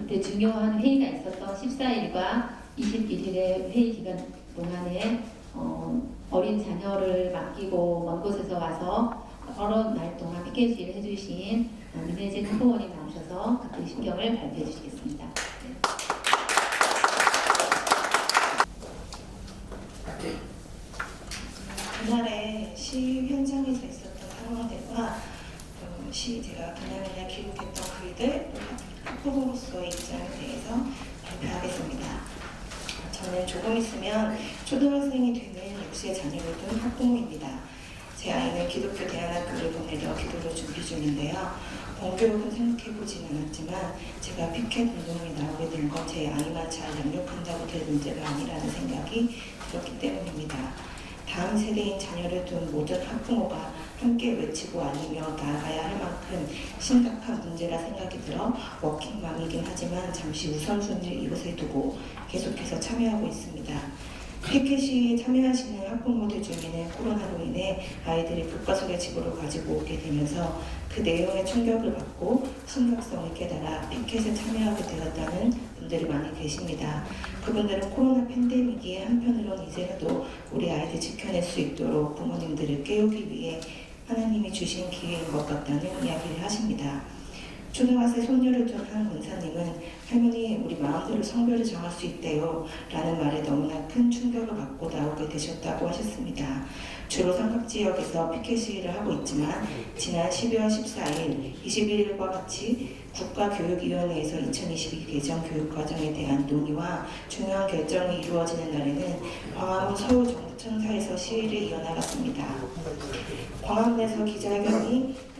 그때 중요한 회의가 있었던 14일과 21일의 회의 기간 동안에 어린 자녀를 맡기고 먼 곳에서 와서 여러 날 동안 피켓을 해주신 민혜진 후보원이 나오셔서 그때 심경을 발표해 주시겠습니다. 그날의 시위 현장에서 있었던 상황들과 제가 그날에 기록했던 글들, 학부모로서의 입장에 대해서 발표하겠습니다. 저는 조금 있으면 초등학생이 되는 6세 자녀를 둔 학부모입니다. 제 아이는 기독교 대안학교를 보내려 기도를 준비 중인데요. 본교육은 생각해보진 않았지만 제가 피켓 운동에 나오게 된 건 제 아이만 잘 양육한다고 될 문제가 아니라는 생각이 들었기 때문입니다. 다음 세대인 자녀를 둔 모든 학부모가 함께 외치고 알리며 나아가야 할 만큼 심각한 문제라 생각이 들어 워킹맘이긴 하지만 잠시 우선순위를 이곳에 두고 계속해서 참여하고 있습니다. 피켓이 참여하시는 학부모들 중에는 코로나로 인해 아이들이 교과서를 집으로 가지고 오게 되면서 그 내용에 충격을 받고 심각성을 깨달아 피켓에 참여하게 되었다는 분들이 많이 계십니다. 그분들은 코로나 팬데믹이 한편으로는 이제라도 우리 아이들 지켜낼 수 있도록 부모님들을 깨우기 위해 하나님이 주신 기회인 것 같다는 이야기를 하십니다. 초등학생 손녀를 둔 한 권사님은 할머니 우리 마음대로 성별을 정할 수 있대요 라는 말에 너무나 큰 충격을 받고 나오게 되셨다고 하셨습니다. 주로 삼각지역에서 피켓 시위를 하고 있지만 지난 12월 14일, 21일과 같이 국가교육위원회에서 2022 개정 교육과정에 대한 논의와 중요한 결정이 이루어지는 날에는 광화문 서울정부청사에서 시위를 이어나갔습니다. 광화문에서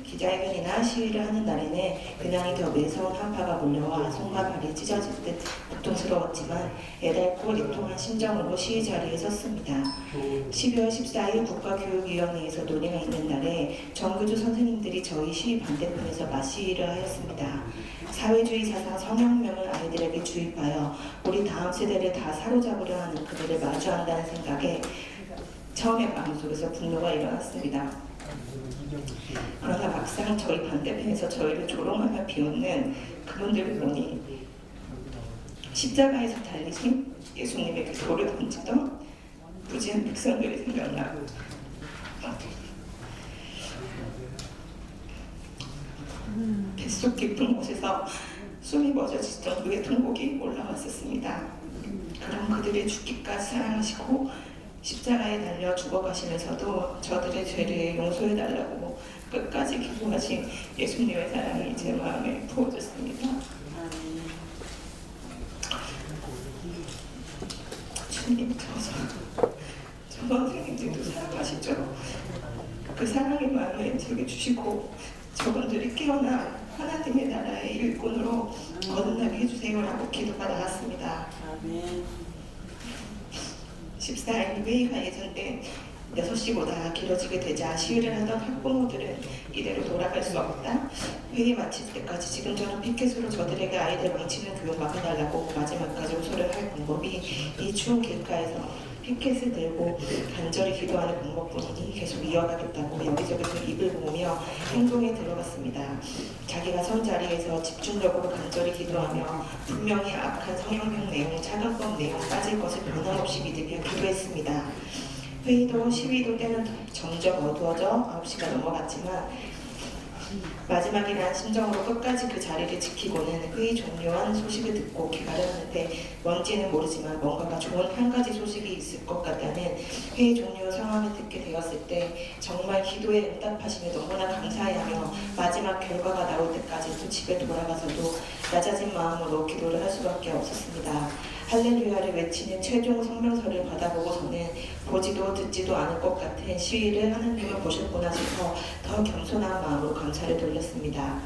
기자회견이나 시위를 하는 날에는 유난히 더 매서운 한파가 몰려와 손과 발이 찢어질 듯 고통스러웠지만 애달고 애통한 심정으로 시위 자리에 섰습니다. 12월 14일 국가교육위원회에서 논의가 있는 날에 정교조 선생님들이 저희 시위 반대편에서 맞시위를 하였습니다. 사회주의 사상 성혁명을 아이들에게 주입하여 우리 다음 세대를 다 사로잡으려 하는 그들을 마주한다는 생각에 처음에 마음속에서 분노가 일어났습니다. 그러나 막상 저희 반대편에서 저희를 조롱하며 비웃는 그분들을 보니 십자가에서 달리신 예수님에게 돌을 던지던 부지한 백성들이 생각나고 뱃속 깊은 곳에서 숨이 멎어지던 그의 통곡이 올라왔었습니다. 그럼 그들의 죽기까지 사랑하시고 십자가에 달려 죽어가시면서도 저들의 죄를 용서해달라고 끝까지 기도하신 예수님의 사랑이 제 마음에 부어졌습니다. 주님, 저 선생님들도 사랑하시죠? 그 사랑의 마음을 제게 주시고 저분들이 깨어나 하나님의 나라의 일꾼으로 거듭나게 해주세요라고 기도가 나왔습니다. 14일 회의가 예정된 6시보다 길어지게 되자 시위를 하던 학부모들은 이대로 돌아갈 수 없다. 회의 마칠 때까지 지금처럼 피켓으로 저들에게 아이들 망치는 교육 막아달라고 마지막까지 호소를 할 방법이 이 추운 길가에서 피켓을 들고 간절히 기도하는 방법뿐이니 계속 이어가겠다고 여기저기서 입을 모으며 행동에 들어갔습니다. 자기가 선 자리에서 집중적으로 간절히 기도하며 분명히 악한 성형명 내용, 차관법 내용 빠질 것을 변함없이 믿으며 기도했습니다. 회의도 시위도 때는 점점 어두워져 9시가 넘어갔지만 마지막이라는 심정으로 끝까지 그 자리를 지키고는 회의 종료한 소식을 듣고 귀가를 하는데 뭔지는 모르지만 뭔가가 좋은 한 가지 소식이 있을 것 같다는 회의 종료 상황을 듣게 되었을 때 정말 기도에 응답하시며 너무나 감사해하며 마지막 결과가 나올 때까지 또 집에 돌아가서도 낮아진 마음으로 기도를 할 수밖에 없었습니다. 할렐루야를 외치는 최종 성명서를 받아보고서는 보지도 듣지도 않을 것 같은 시위를 하나님을 보셨구나 싶어 더 겸손한 마음으로 감사를 돌렸습니다.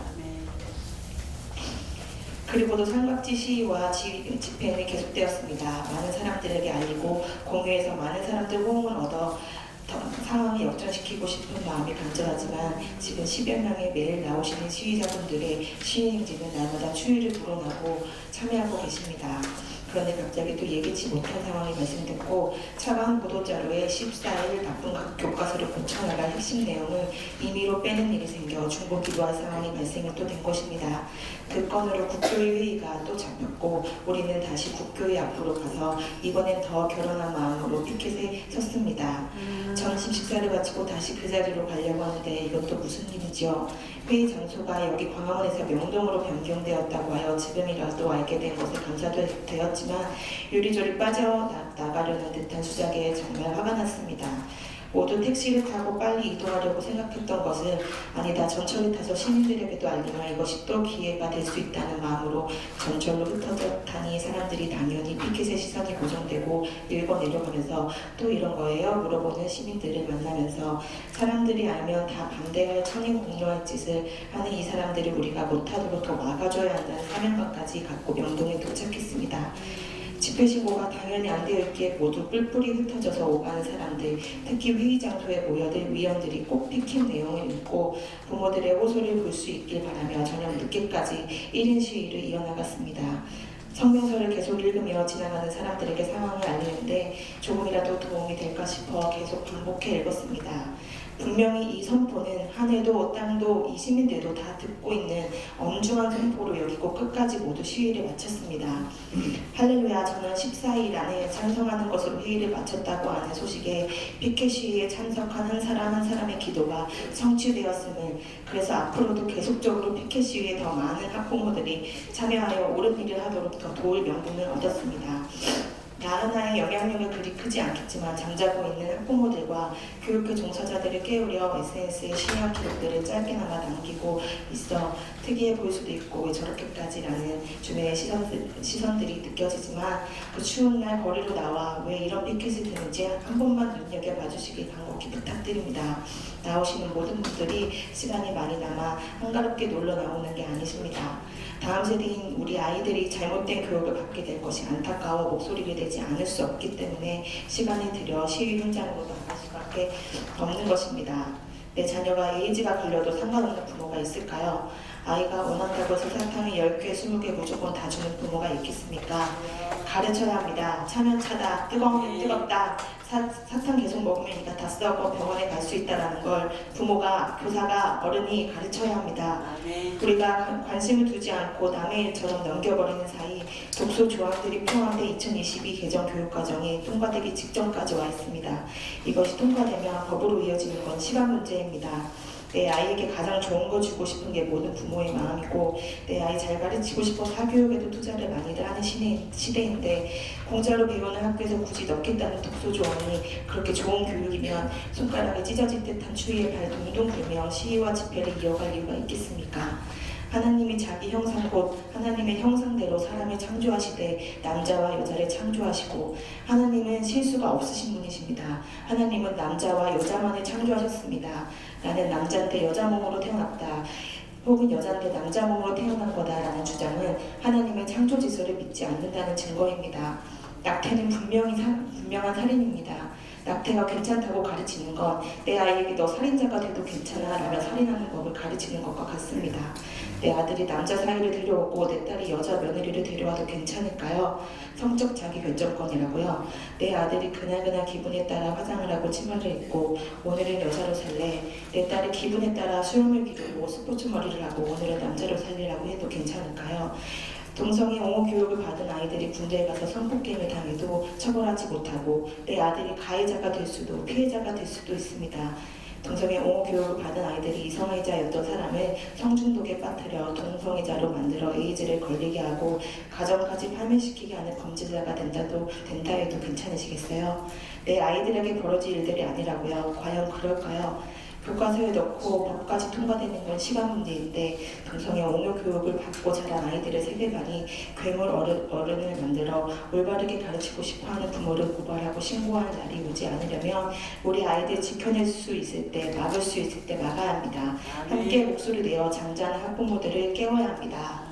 그리고도 삼각지 시위와 집회는 계속되었습니다. 많은 사람들에게 알리고 공유해서 많은 사람들 호응을 얻어 상황을 역전시키고 싶은 마음이 간절하지만 지금 10여 명의 매일 나오시는 시위자분들의 시위 행진은 날마다 추위를 불어나고 참여하고 계십니다. 그런데 갑자기 또 예기치 못한 상황이 발생됐고 차가운 보도자료에 14일 나쁜 교과서를 고쳐나갈 핵심 내용을 임의로 빼는 일이 생겨 중복 기도할 상황이 발생이 또 된 것입니다. 그 건으로 국교의 회의가 또 잡혔고 우리는 다시 국교의 앞으로 가서 이번엔 더 결혼한 마음으로 피켓에 섰습니다. 점심 식사를 마치고 다시 그 자리로 가려고 하는데 이건 또 무슨 일이지요? 회의 장소가 여기 광화문에서 명동으로 변경되었다고 하여 지금이라도 알게 된 것에 감사되었지만 요리조리 빠져나가려는 듯한 수작에 정말 화가 났습니다. 모두 택시를 타고 빨리 이동하려고 생각했던 것은 아니다, 전철을 타서 시민들에게도 알리면 이것이 또 기회가 될 수 있다는 마음으로 전철로 흩어졌다니 사람들이 당연히 피켓의 시선이 고정되고 읽어 내려가면서 또 이런 거예요? 물어보는 시민들을 만나면서 사람들이 알면 다 반대할 천인 공노할 짓을 하는 이 사람들을 우리가 못하도록 더 막아줘야 한다는 사명감까지 갖고 명동에 도착했습니다. 집회 신고가 당연히 안 되어 있기에 모두 뿔뿔이 흩어져서 오가는 사람들, 특히 회의 장소에 모여들 위원들이 꼭 피켓 내용을 읽고 부모들의 호소를 볼 수 있길 바라며 저녁 늦게까지 1인 시위를 이어나갔습니다. 성명서를 계속 읽으며 지나가는 사람들에게 상황을 알리는데 조금이라도 도움이 될까 싶어 계속 반복해 읽었습니다. 분명히 이 선포는 하늘도 땅도 이 시민들도 다 듣고 있는 엄중한 선포로 여기고 끝까지 모두 시위를 마쳤습니다. 할렐루야, 저는 14일 안에 찬성하는 것으로 회의를 마쳤다고 하는 소식에 피켓 시위에 참석한 한 사람 한 사람의 기도가 성취되었음을, 그래서 앞으로도 계속적으로 피켓 시위에 더 많은 학부모들이 참여하여 옳은 일을 하도록 더 도울 명분을 얻었습니다. 나 하나의 영향력은 그리 크지 않겠지만 잠자고 있는 학부모들과 교육계 종사자들을 깨우려 SNS에 시위한 기록들을 짧게나마 남기고 있어 특이해 보일 수도 있고 왜 저렇게까지라는 주변의 시선들이 느껴지지만 그 추운 날 거리로 나와 왜 이런 피켓을 드는지 한 번만 눈여겨봐 주시길 간곡히 부탁드립니다. 나오시는 모든 분들이 시간이 많이 남아 한가롭게 놀러 나오는 게 아니십니다. 다음 세대인 우리 아이들이 잘못된 교육을 받게 될 것이 안타까워 목소리를 내지 않을 수 없기 때문에 시간을 들여 시위 현장으로 나갈 수밖에 없는 것입니다. 내 자녀가 에이즈가 걸려도 상관없는 부모가 있을까요? 아이가 원한다고 해서 사탕을 10개, 20개 무조건 다 주는 부모가 있겠습니까? 가르쳐야 합니다. 차면 차다, 뜨거우면 뜨겁다, 사탕 계속 먹으면 이가 다 썩어 병원에 갈 수 있다는 걸 부모가, 교사가, 어른이 가르쳐야 합니다. 우리가 관심을 두지 않고 남의 일처럼 넘겨버리는 사이 독소 조항들이 포함된 2022 개정 교육과정이 통과되기 직전까지 와 있습니다. 이것이 통과되면 법으로 이어지는 건 시간 문제입니다. 내 아이에게 가장 좋은 거 주고 싶은 게 모든 부모의 마음이고 내 아이 잘 가르치고 싶어 사교육에도 투자를 많이들 하는 시대인데 공짜로 배우는 학교에서 굳이 넣겠다는 독소 조항이 그렇게 좋은 교육이면 손가락에 찢어질 듯한 추위에 발 동동 굴며 시위와 집회를 이어갈 이유가 있겠습니까? 하나님이 자기 형상 곧 하나님의 형상대로 사람을 창조하시되 남자와 여자를 창조하시고 하나님은 실수가 없으신 분이십니다. 하나님은 남자와 여자만을 창조하셨습니다. 나는 남자인데 여자 몸으로 태어났다. 혹은 여자인데 남자 몸으로 태어난 거다라는 주장은 하나님의 창조 지서를 믿지 않는다는 증거입니다. 낙태는 분명한 살인입니다. 낙태가 괜찮다고 가르치는 건 내 아이에게 너 살인자가 돼도 괜찮아 라며 살인하는 법을 가르치는 것과 같습니다. 내 아들이 남자 사이를 데려오고 내 딸이 여자 며느리를 데려와도 괜찮을까요? 성적 자기결정권이라고요. 내 아들이 그날그날 기분에 따라 화장을 하고 치마를 입고 오늘은 여자로 살래, 내 딸이 기분에 따라 수염을 기르고 스포츠 머리를 하고 오늘은 남자로 살리라고 해도 괜찮을까요? 동성애 옹호 교육을 받은 아이들이 군대에 가서 성폭행을 당해도 처벌하지 못하고 내 아들이 가해자가 될 수도 피해자가 될 수도 있습니다. 동성애 옹호 교육을 받은 아이들이 이성애자였던 사람을 성중독에 빠뜨려 동성애자로 만들어 에이즈를 걸리게 하고 가정까지 파멸시키게 하는 범죄자가 된다 해도 괜찮으시겠어요? 내 아이들에게 벌어질 일들이 아니라고요. 과연 그럴까요? 교과서에 넣고 법까지 통과되는 건 시간 문제인데 동성애 옹호 교육을 받고 자란 아이들의 세계관이 괴물 어른을 만들어 올바르게 가르치고 싶어하는 부모를 고발하고 신고하는 날이 오지 않으려면 우리 아이들 지켜낼 수 있을 때 막을 수 있을 때 막아야 합니다. 함께 목소리 내어 잠자는 학부모들을 깨워야 합니다.